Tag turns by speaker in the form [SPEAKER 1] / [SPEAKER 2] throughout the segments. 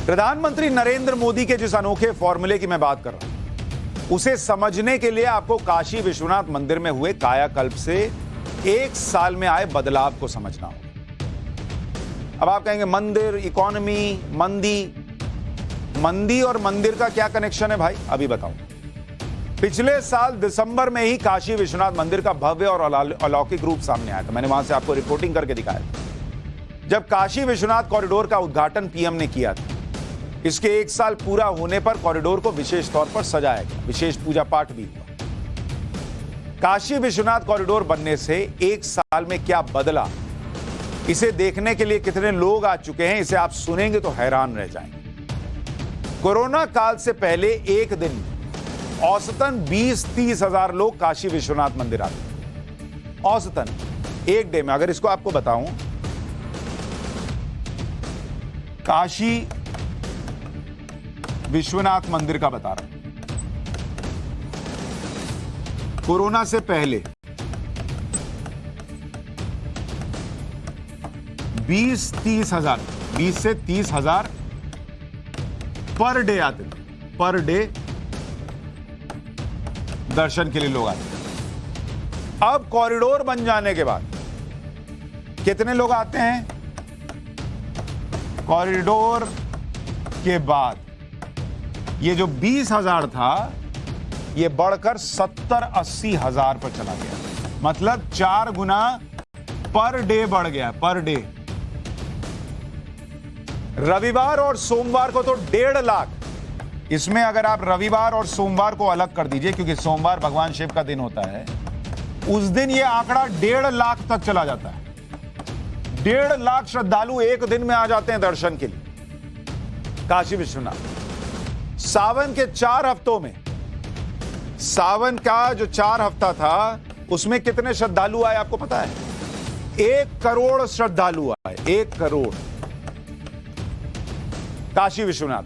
[SPEAKER 1] प्रधानमंत्री नरेंद्र मोदी के जिस अनोखे फॉर्मूले की मैं बात कर रहा हूं, उसे समझने के लिए आपको काशी विश्वनाथ मंदिर में हुए कायाकल्प से 1 साल में आए बदलाव को समझना होगा। अब आप कहेंगे मंदिर, इकोनॉमी, मंदी और मंदिर का क्या कनेक्शन है भाई? अभी बताऊं। पिछले साल दिसंबर में ही काशी विश्वनाथ मंदिर का भव्य और अलौकिक रूप सामने आया था। मैंने वहां से आपको रिपोर्टिंग करके दिखाया था। जब काशी विश्वनाथ कॉरिडोर का उद्घाटन पीएम ने किया था, इसके 1 साल पूरा होने पर कॉरिडोर को विशेष तौर पर सजाया गया, विशेष पूजा पाठ भी हुआ। काशी विश्वनाथ कॉरिडोर बनने से 1 साल में क्या बदला, इसे देखने के लिए कितने लोग आ चुके हैं, इसे आप सुनेंगे तो हैरान रह जाएंगे। कोरोना काल से पहले एक दिन औसतन 20-30 हजार लोग काशी विश्वनाथ मंदिर आते, औसतन एक डे में। अगर इसको आपको बताऊं, काशी विश्वनाथ मंदिर का बता रहा हूं, कोरोना से पहले 20-30 हजार, 20 से 30 हजार पर डे आते थे, पर डे दर्शन के लिए लोग आते थे। अब कॉरिडोर बन जाने के बाद कितने लोग आते हैं? कॉरिडोर के बाद ये जो 20 हजार था, ये बढ़कर 70-80 हजार पर चला गया। मतलब 4 गुना पर डे बढ़ गया, पर डे। रविवार और सोमवार को तो 1.5 लाख। इसमें अगर आप रविवार और सोमवार को अलग कर दीजिए, क्योंकि सोमवार भगवान शिव का दिन होता है, उस दिन यह आंकड़ा 1.5 लाख तक चला जाता है। 1.5 लाख श्रद्धालु एक दिन में आ जाते हैं दर्शन के लिए काशी विश्वनाथ। सावन के 4 हफ्तों में, सावन का जो 4 हफ्ता था, उसमें कितने श्रद्धालु आए आपको पता है? 1 करोड़ श्रद्धालु आए, 1 करोड़ काशी विश्वनाथ।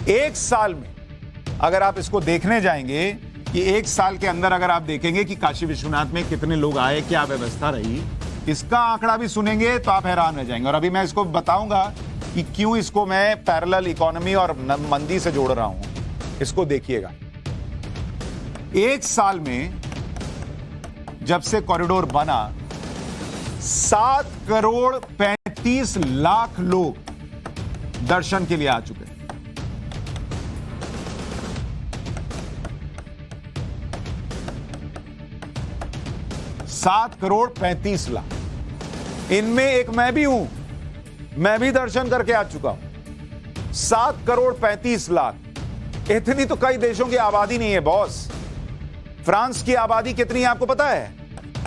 [SPEAKER 1] 1 साल में अगर आप इसको देखने जाएंगे कि 1 साल के अंदर अगर आप देखेंगे कि काशी विश्वनाथ में कितने लोग आए, क्या व्यवस्था रही, इसका आंकड़ा भी सुनेंगे तो आप हैरान रह जाएंगे। और अभी मैं इसको बताऊंगा कि क्यों इसको मैं पैरेलल इकोनॉमी और मंदी से जोड़ रहा हूं। इसको देखिएगा। 1 साल में जब से कॉरिडोर बना, 7 करोड़ 35 लाख लोग दर्शन के लिए आ चुके हैं। सात करोड़ 35 लाख। इनमें एक मैं भी हूं, मैं भी दर्शन करके आ चुका हूं। 7 करोड़ 35 लाख, इतनी तो कई देशों की आबादी नहीं है बॉस। फ्रांस की आबादी कितनी है आपको पता है?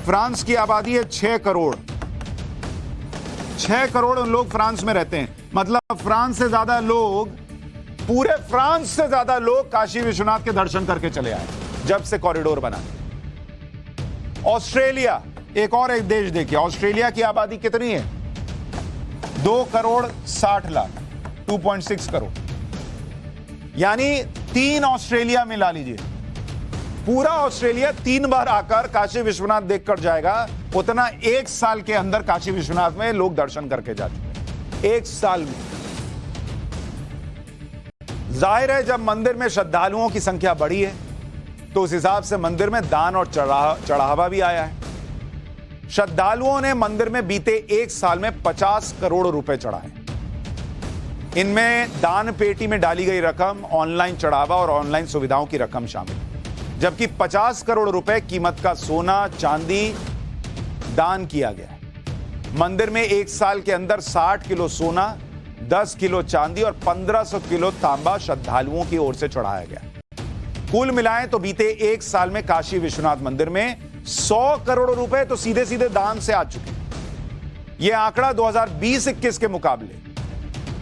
[SPEAKER 1] फ्रांस की आबादी है 6 करोड़। 6 करोड़ लोग फ्रांस में रहते हैं। मतलब फ्रांस से ज्यादा लोग, पूरे फ्रांस से ज्यादा लोग काशी विश्वनाथ के दर्शन करके चले आए जब से कॉरिडोर बना। ऑस्ट्रेलिया, एक देश देखिए, ऑस्ट्रेलिया की आबादी कितनी है? 2 करोड़ 60 लाख, 2.6 करोड़। यानी 3 ऑस्ट्रेलिया मिला लीजिए। पूरा ऑस्ट्रेलिया 3 बार आकर काशी विश्वनाथ देखकर जाएगा। उतना 1 साल के अंदर काशी विश्वनाथ में लोग दर्शन करके जा चुके हैं, 1 साल में। जाहिर है जब मंदिर में श्रद्धालुओं की संख्या बढ़ी है तो उस हिसाब से मंदिर में दान और चढ़ावा भी आया है। श्रद्धालुओं ने मंदिर में बीते 1 साल में 50 करोड़ रुपए चढ़ाए। इनमें दान पेटी में डाली गई रकम, ऑनलाइन चढ़ावा और ऑनलाइन सुविधाओं की रकम शामिल, जबकि 50 करोड़ रुपए कीमत का सोना, चांदी दान किया गया। मंदिर में 1 साल के अंदर 60 किलो सोना, 10 किलो चांदी और 1500 किलो तांबा श्रद्धालुओं की ओर से चढ़ाया गया। कुल मिलाएं तो बीते 1 साल में काशी विश्वनाथ मंदिर में 100 करोड़ रुपए तो सीधे सीधे दान से आ चुके हैं। यह आंकड़ा 2020-21 के मुकाबले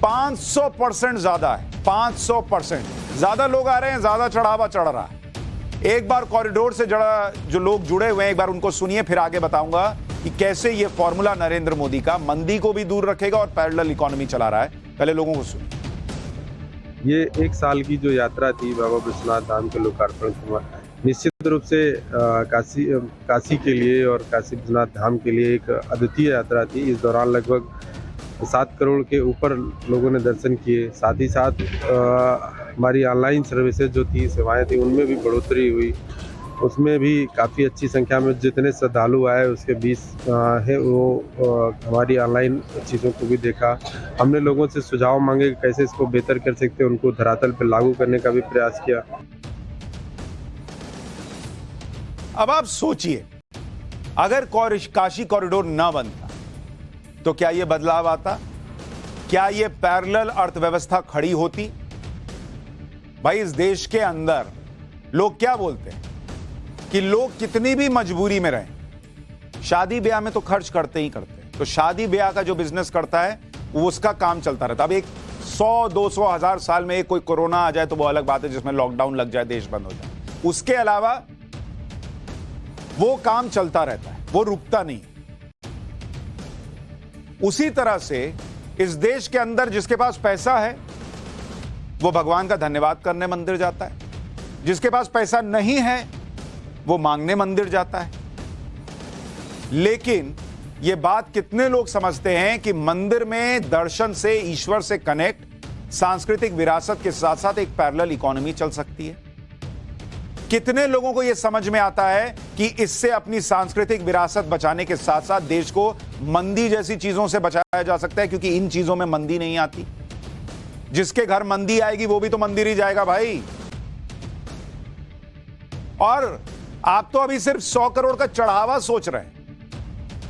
[SPEAKER 1] 500% ज्यादा है। 500% ज्यादा लोग आ रहे हैं, ज्यादा चढ़ावा चढ़ रहा है। एक बार कॉरिडोर से जो लोग जुड़े हुए हैं, एक बार उनको सुनिए, फिर आगे बताऊंगा कि कैसे यह फॉर्मूला नरेंद्र मोदी का मंदी को भी दूर रखेगा और पैरेलल इकोनॉमी चला रहा है। पहले लोगों को सुनिए।
[SPEAKER 2] ये 1 साल की जो यात्रा थी बाबा विश्वनाथ धाम के लोकार्पण की, निश्चित रूप से काशी के लिए और काशी विश्वनाथ धाम के लिए एक अद्वितीय यात्रा थी। इस दौरान लगभग 7 करोड़ के ऊपर लोगों ने दर्शन किए। साथ ही साथ हमारी ऑनलाइन सर्विसेज जो थी, सेवाएं थी, उनमें भी बढ़ोतरी हुई। उसमें भी काफ़ी अच्छी संख्या में जितने श्रद्धालु आए उसके 20 है वो हमारी ऑनलाइन चीज़ों को भी देखा। हमने लोगों से सुझाव मांगे कि कैसे इसको बेहतर कर सकते हैं, उनको धरातल पर लागू करने का भी प्रयास किया।
[SPEAKER 1] अब आप सोचिए, अगर काशी कॉरिडोर ना बनता तो क्या यह बदलाव आता? क्या यह पैरेलल अर्थव्यवस्था खड़ी होती? भाई, इस देश के अंदर लोग क्या बोलते हैं कि लोग कितनी भी मजबूरी में रहें, शादी ब्याह में तो खर्च करते ही करते हैं। तो शादी ब्याह का जो बिजनेस करता है वो उसका काम चलता रहता है। अब एक 100, 200, 1000 साल में एक कोई कोरोना आ जाए तो वो अलग बात है, जिसमें लॉकडाउन लग जाए, देश बंद हो जाए। उसके अलावा वो काम चलता रहता है, वो रुकता नहीं। उसी तरह से इस देश के अंदर जिसके पास पैसा है वो भगवान का धन्यवाद करने मंदिर जाता है, जिसके पास पैसा नहीं है वो मांगने मंदिर जाता है। लेकिन यह बात कितने लोग समझते हैं कि मंदिर में दर्शन से, ईश्वर से कनेक्ट, सांस्कृतिक विरासत के साथ साथ एक पैरेलल इकोनॉमी चल सकती है? कितने लोगों को यह समझ में आता है कि इससे अपनी सांस्कृतिक विरासत बचाने के साथ साथ देश को मंदी जैसी चीजों से बचाया जा सकता है? क्योंकि इन चीजों में मंदी नहीं आती। जिसके घर मंदी आएगी वो भी तो मंदिर ही जाएगा भाई। और आप तो अभी सिर्फ 100 करोड़ का चढ़ावा सोच रहे हैं।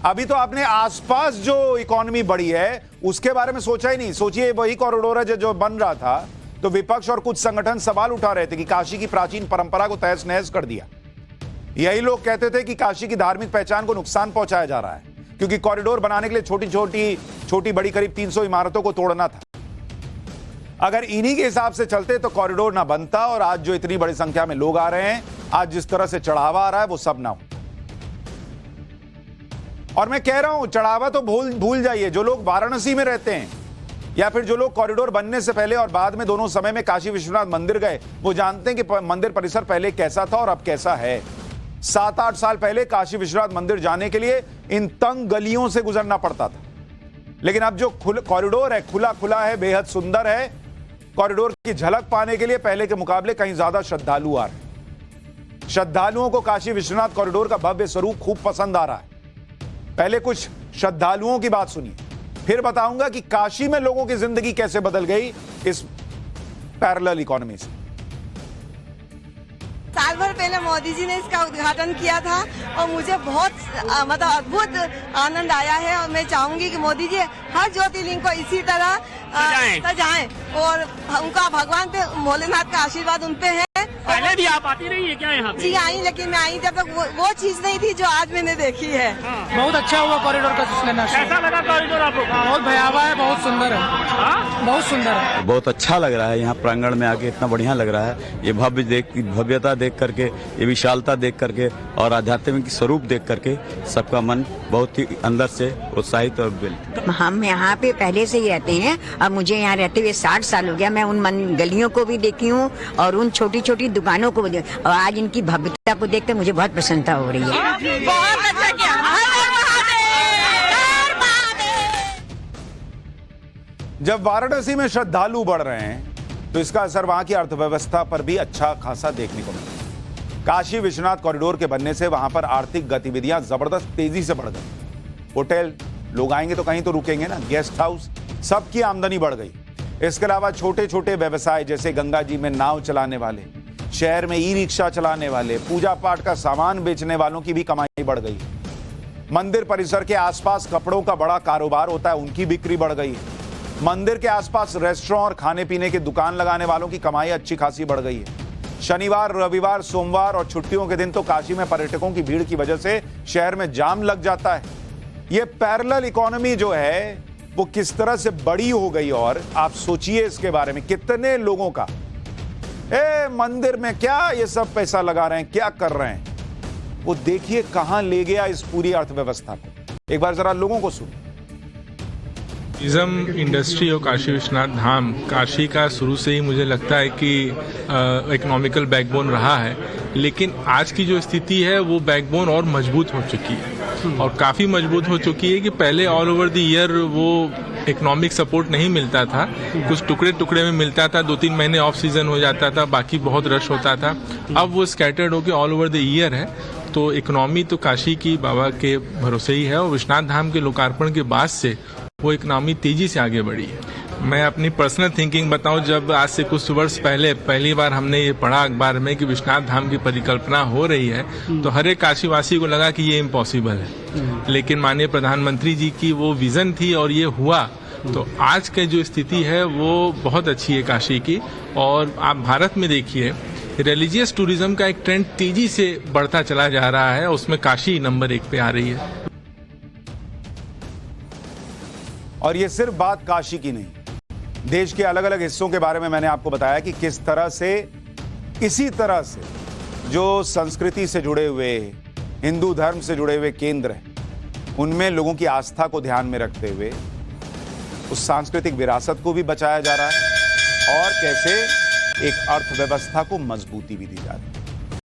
[SPEAKER 1] अभी तो आपने आसपास जो इकोनॉमी बढ़ी है उसके बारे में सोचा ही नहीं। सोचिए, वही कॉरिडोर है जो बन रहा था तो विपक्ष और कुछ संगठन सवाल उठा रहे थे कि काशी की प्राचीन परंपरा को तहस नहस कर दिया। यही लोग कहते थे कि काशी की धार्मिक पहचान को नुकसान पहुंचाया जा रहा है, क्योंकि कॉरिडोर बनाने के लिए छोटी बड़ी करीब 300 इमारतों को तोड़ना था। अगर इन्हीं के हिसाब से चलते तो कॉरिडोर ना बनता और आज जो इतनी बड़ी संख्या में लोग आ रहे हैं, आज जिस तरह से चढ़ावा आ रहा है, वो सब ना हो। और मैं कह रहा हूं, चढ़ावा तो भूल जाइए। जो लोग वाराणसी में रहते हैं या फिर जो लोग कॉरिडोर बनने से पहले और बाद में दोनों समय में काशी विश्वनाथ मंदिर गए, वो जानते हैं कि मंदिर परिसर पहले कैसा था और अब कैसा है। 7-8 साल पहले काशी विश्वनाथ मंदिर जाने के लिए इन तंग गलियों से गुजरना पड़ता था। लेकिन अब जो कॉरिडोर है, खुला है, बेहद सुंदर है। कॉरिडोर की झलक पाने के लिए पहले के मुकाबले कहीं ज्यादा श्रद्धालु आ रहे हैं। श्रद्धालुओं को काशी विश्वनाथ कॉरिडोर का भव्य स्वरूप खूब पसंद आ रहा है। पहले कुछ श्रद्धालुओं की बात सुनिए, फिर बताऊंगा कि काशी में लोगों की जिंदगी कैसे बदल गई इस पैरेलल इकोनॉमी से।
[SPEAKER 3] साल भर पहले मोदी जी ने इसका उद्घाटन किया था और मुझे बहुत मतलब अद्भुत आनंद आया है। और मैं चाहूंगी कि मोदी जी हर ज्योतिर्लिंग को इसी तरह सजाएं और उनका भगवान पे, भोलेनाथ का आशीर्वाद उन पे है।
[SPEAKER 4] पहले भी आप आती रही है क्या यहाँ पे?
[SPEAKER 3] जी आई, लेकिन मैं आई जब तक वो चीज नहीं थी जो आज मैंने देखी है।
[SPEAKER 5] बहुत अच्छा हुआ कॉरिडोर का लेना।
[SPEAKER 4] कैसा लगा कॉरिडोर आपको?
[SPEAKER 5] बहुत भयावह है, बहुत सुंदर है, बहुत सुंदर है।
[SPEAKER 6] बहुत अच्छा लग रहा है, यहाँ प्रांगण में आके इतना बढ़िया लग रहा है। ये भव्यता देख करके, ये विशालता देख करके और आध्यात्मिक स्वरूप देख करके सबका मन बहुत ही अंदर से उत्साहित और
[SPEAKER 7] हम यहाँ पे पहले से ही रहते हैं और मुझे यहाँ रहते हुए 60 साल हो गया। मैं उन गलियों को भी देखी हूँ और उन छोटी छोटी दुकानों को भी देखी, और आज इनकी भव्यता को देखकर मुझे बहुत प्रसन्नता हो रही है।
[SPEAKER 3] बहुत अच्छा किया।
[SPEAKER 1] जब वाराणसी में श्रद्धालु बढ़ रहे हैं तो इसका असर वहां की अर्थव्यवस्था पर भी अच्छा खासा देखने को मिला। काशी विश्वनाथ कॉरिडोर के बनने से वहां पर आर्थिक गतिविधियां जबरदस्त तेजी से बढ़ गई। होटल, लोग आएंगे तो कहीं तो रुकेंगे ना, गेस्ट हाउस, सबकी आमदनी बढ़ गई। इसके अलावा छोटे छोटे व्यवसाय जैसे गंगा जी में नाव चलाने वाले, शहर में ई रिक्शा चलाने वाले, पूजा पाठ का सामान बेचने वालों की भी कमाई बढ़ गई। मंदिर परिसर के आसपास कपड़ों का बड़ा कारोबार होता है, उनकी बिक्री बढ़ गई। मंदिर के आसपास रेस्टोरेंट और खाने पीने की दुकान लगाने वालों की कमाई अच्छी खासी बढ़ गई है। शनिवार, रविवार, सोमवार और छुट्टियों के दिन तो काशी में पर्यटकों की भीड़ की वजह से शहर में जाम लग जाता है। यह पैरेलल इकोनॉमी जो है वो किस तरह से बड़ी हो गई। और आप सोचिए इसके बारे में, कितने लोगों का मंदिर में क्या ये सब पैसा लगा रहे हैं, क्या कर रहे हैं, वो देखिए कहां ले गया इस पूरी अर्थव्यवस्था को। एक बार जरा लोगों को सुनिए।
[SPEAKER 8] टूरिज्म इंडस्ट्री और काशी विश्वनाथ धाम, काशी का शुरू से ही मुझे लगता है कि इकोनॉमिकल बैकबोन रहा है, लेकिन आज की जो स्थिति है वो बैकबोन और मजबूत हो चुकी है और काफ़ी मजबूत हो चुकी है कि पहले ऑल ओवर द ईयर वो इकोनॉमिक सपोर्ट नहीं मिलता था, कुछ टुकड़े टुकड़े में मिलता था, 2-3 महीने ऑफ सीजन हो जाता था, बाकी बहुत रश होता था। अब वो स्कैटर्ड होकर ऑल ओवर द ईयर है, तो इकोनॉमी तो काशी की बाबा के भरोसे ही है, और विश्वनाथ धाम के लोकार्पण के बाद से वो इकोनॉमी तेजी से आगे बढ़ी है। मैं अपनी पर्सनल थिंकिंग बताऊं, जब आज से कुछ वर्ष पहले पहली बार हमने ये पढ़ा अखबार में कि विश्वनाथ धाम की परिकल्पना हो रही है, तो हर एक काशीवासी को लगा कि ये इम्पॉसिबल है, लेकिन माननीय प्रधानमंत्री जी की वो विजन थी और ये हुआ। तो आज की जो स्थिति है वो बहुत अच्छी है काशी की। और आप भारत में देखिए, रिलीजियस टूरिज्म का एक ट्रेंड तेजी से बढ़ता चला जा रहा है, उसमें काशी नंबर 1 पे आ रही है।
[SPEAKER 1] और ये सिर्फ बात काशी की नहीं, देश के अलग अलग हिस्सों के बारे में मैंने आपको बताया कि किस तरह से, इसी तरह से जो संस्कृति से जुड़े हुए, हिंदू धर्म से जुड़े हुए केंद्र हैं, उनमें लोगों की आस्था को ध्यान में रखते हुए उस सांस्कृतिक विरासत को भी बचाया जा रहा है और कैसे एक अर्थव्यवस्था को मजबूती भी दी जा रही है।